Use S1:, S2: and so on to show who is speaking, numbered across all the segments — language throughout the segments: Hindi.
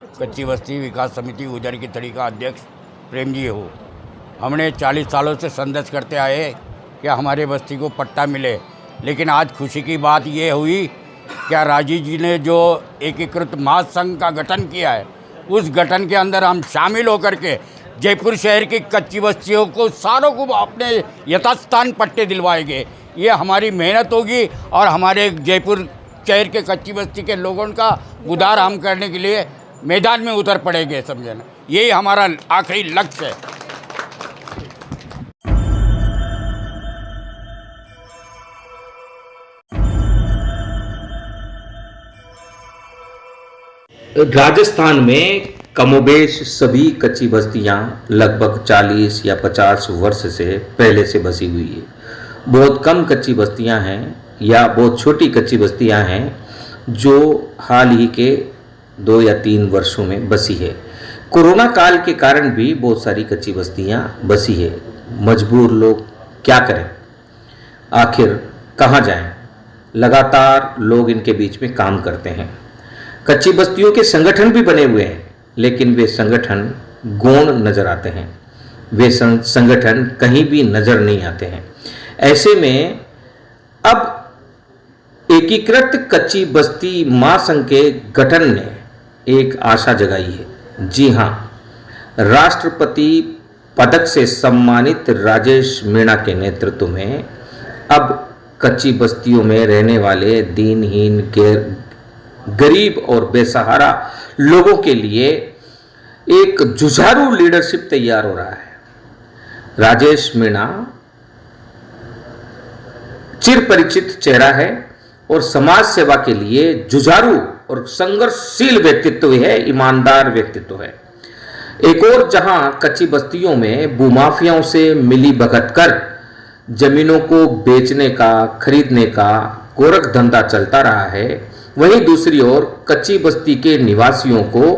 S1: कच्ची बस्ती विकास समिति उदर की तड़ी का अध्यक्ष प्रेम जी हो। हमने 40 सालों से संघर्ष करते आए कि हमारे बस्ती को पट्टा मिले, लेकिन आज खुशी की बात ये हुई क्या राजीव जी ने जो एकीकृत महासंघ का गठन किया है, उस गठन के अंदर हम शामिल होकर के जयपुर शहर की कच्ची बस्तियों को सारों को अपने यथास्थान पट्टे दिलवाएंगे। ये हमारी मेहनत होगी और हमारे जयपुर शहर के कच्ची बस्ती के लोगों का उद्धार हम करने के लिए मैदान में उतर पड़ेंगे, समझे ना। यही हमारा आखिरी लक्ष्य है।
S2: राजस्थान में कमोबेश सभी कच्ची बस्तियां लगभग 40 या 50 वर्ष से पहले से बसी हुई है। बहुत कम कच्ची बस्तियां हैं या बहुत छोटी कच्ची बस्तियां हैं जो हाल ही के 2 या 3 वर्षों में बसी है। कोरोना काल के कारण भी बहुत सारी कच्ची बस्तियां बसी है। मजबूर लोग क्या करें, आखिर कहाँ जाएं? लगातार लोग इनके बीच में काम करते हैं। कच्ची बस्तियों के संगठन भी बने हुए हैं, लेकिन वे संगठन गौण नजर आते हैं। वे संगठन कहीं भी नजर नहीं आते हैं। ऐसे में अब एकीकृत कच्ची बस्ती महासंघ के गठन ने एक आशा जगाई है। जी हाँ, राष्ट्रपति पदक से सम्मानित राजेश मीणा के नेतृत्व में अब कच्ची बस्तियों में रहने वाले दीनहीन गरीब और बेसहारा लोगों के लिए एक जुझारू लीडरशिप तैयार हो रहा है। राजेश मीणा चिर परिचित चेहरा है और समाज सेवा के लिए जुझारू और संघर्षशील व्यक्तित्व है, ईमानदार व्यक्तित्व है। एक और जहां कच्ची बस्तियों में भूमाफियाओं से मिली भगत कर जमीनों को बेचने का, खरीदने का गोरख धंधा चलता रहा है, वहीं दूसरी ओर कच्ची बस्ती के निवासियों को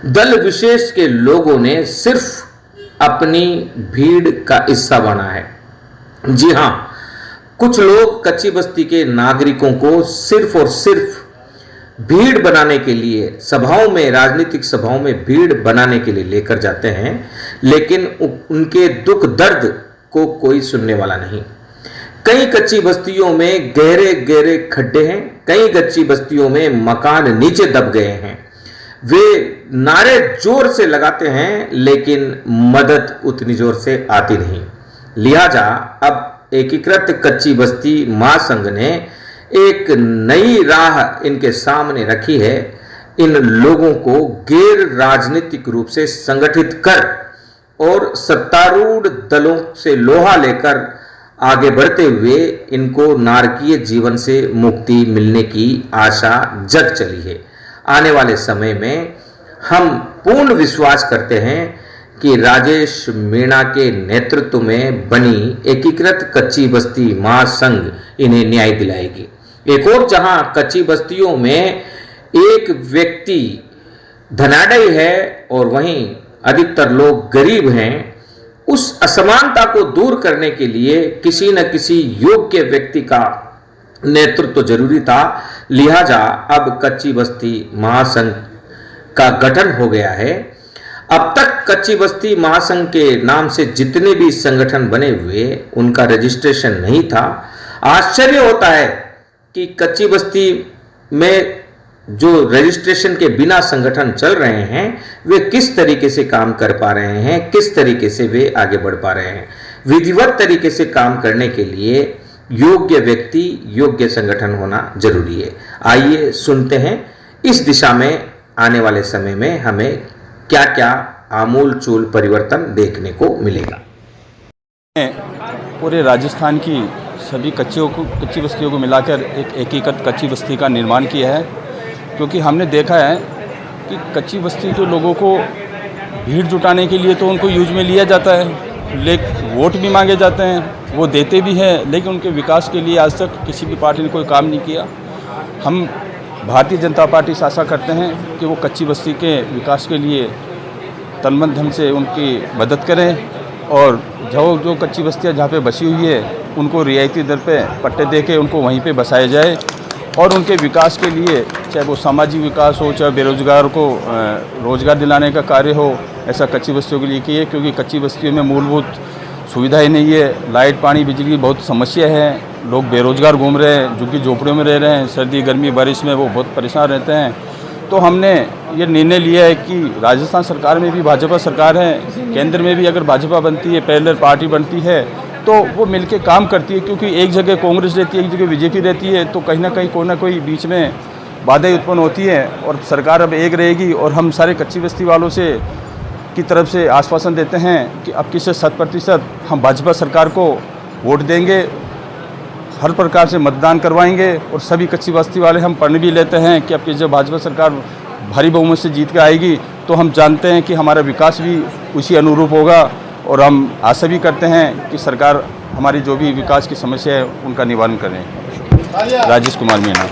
S2: दल विशेष के लोगों ने सिर्फ अपनी भीड़ का हिस्सा बना है। जी हां, कुछ लोग कच्ची बस्ती के नागरिकों को सिर्फ और सिर्फ भीड़ बनाने के लिए सभाओं में, राजनीतिक सभाओं में भीड़ बनाने के लिए लेकर जाते हैं, लेकिन उनके दुख दर्द को कोई सुनने वाला नहीं। कई कच्ची बस्तियों में गहरे गहरे खड्डे हैं, कई कच्ची बस्तियों में मकान नीचे दब गए हैं। वे नारे जोर से लगाते हैं, लेकिन मदद उतनी जोर से आती नहीं। लिहाजा अब एकीकृत कच्ची बस्ती महासंघ ने एक नई राह इनके सामने रखी है। इन लोगों को गैर राजनीतिक रूप से संगठित कर और सत्तारूढ़ दलों से लोहा लेकर आगे बढ़ते हुए इनको नारकीय जीवन से मुक्ति मिलने की आशा जग चली है। आने वाले समय में हम पूर्ण विश्वास करते हैं कि राजेश मीणा के नेतृत्व में बनी एकीकृत कच्ची बस्ती महासंघ इन्हें न्याय दिलाएगी। एक और जहां कच्ची बस्तियों में एक व्यक्ति धनाढ्य है और वहीं अधिकतर लोग गरीब हैं, उस असमानता को दूर करने के लिए किसी न किसी योग्य व्यक्ति का नेतृत्व जरूरी था। लिहाजा अब कच्ची बस्ती महासंघ का गठन हो गया है। अब तक कच्ची बस्ती महासंघ के नाम से जितने भी संगठन बने हुए, उनका रजिस्ट्रेशन नहीं था। आश्चर्य होता है कि कच्ची बस्ती में जो रजिस्ट्रेशन के बिना संगठन चल रहे हैं, वे किस तरीके से काम कर पा रहे हैं, किस तरीके से वे आगे बढ़ पा रहे हैं। विधिवत तरीके से काम करने के लिए योग्य व्यक्ति, योग्य संगठन होना जरूरी है। आइए सुनते हैं इस दिशा में आने वाले समय में हमें क्या क्या आमूल चूल परिवर्तन देखने को मिलेगा।
S3: पूरे राजस्थान की सभी कच्ची बस्तियों को मिलाकर एक एकीकृत कच्ची बस्ती का निर्माण किया है, क्योंकि हमने देखा है कि कच्ची बस्ती के लोगों को भीड़ जुटाने के लिए तो उनको यूज में लिया जाता है, लेकिन वोट भी मांगे जाते हैं, वो देते भी हैं, लेकिन उनके विकास के लिए आज तक किसी भी पार्टी ने कोई काम नहीं किया। हम भारतीय जनता पार्टी से आशा करते हैं कि वो कच्ची बस्ती के विकास के लिए तनमन धन से उनकी मदद करें और जो कच्ची बस्तियाँ जहाँ पे बसी हुई है उनको रियायती दर पे पट्टे दे के उनको वहीं पे बसाया जाए और उनके विकास के लिए, चाहे वो सामाजिक विकास हो, चाहे बेरोजगार को रोज़गार दिलाने का कार्य हो, ऐसा कच्ची बस्तियों के लिए किए। क्योंकि कच्ची बस्तियों में मूलभूत सुविधाएं नहीं है, लाइट पानी बिजली की बहुत समस्या है, लोग बेरोजगार घूम रहे हैं, जो कि झोपड़ियों में रह रहे हैं, सर्दी गर्मी बारिश में वो बहुत परेशान रहते हैं। तो हमने ये निर्णय लिया है कि राजस्थान सरकार में भी भाजपा सरकार है, केंद्र में भी अगर भाजपा बनती है, पैरेलल पार्टी बनती है, तो वो मिलके काम करती है। क्योंकि एक जगह कांग्रेस रहती है, एक जगह बीजेपी रहती है, तो कहीं ना कोई बीच में बाधाएं उत्पन्न होती हैं। और सरकार अब एक रहेगी और हम सारे कच्ची बस्ती वालों से की तरफ से आश्वासन देते हैं कि अब की से 100% हम भाजपा सरकार को वोट देंगे, हर प्रकार से मतदान करवाएंगे। और सभी कच्ची बस्ती वाले हम प्रण भी लेते हैं कि अब की जब भाजपा सरकार भारी बहुमत से जीत के आएगी तो हम जानते हैं कि हमारा विकास भी उसी अनुरूप होगा। और हम आशा भी करते हैं कि सरकार हमारी जो भी विकास की समस्या है उनका निवारण करें। राजेश कुमार मीणा।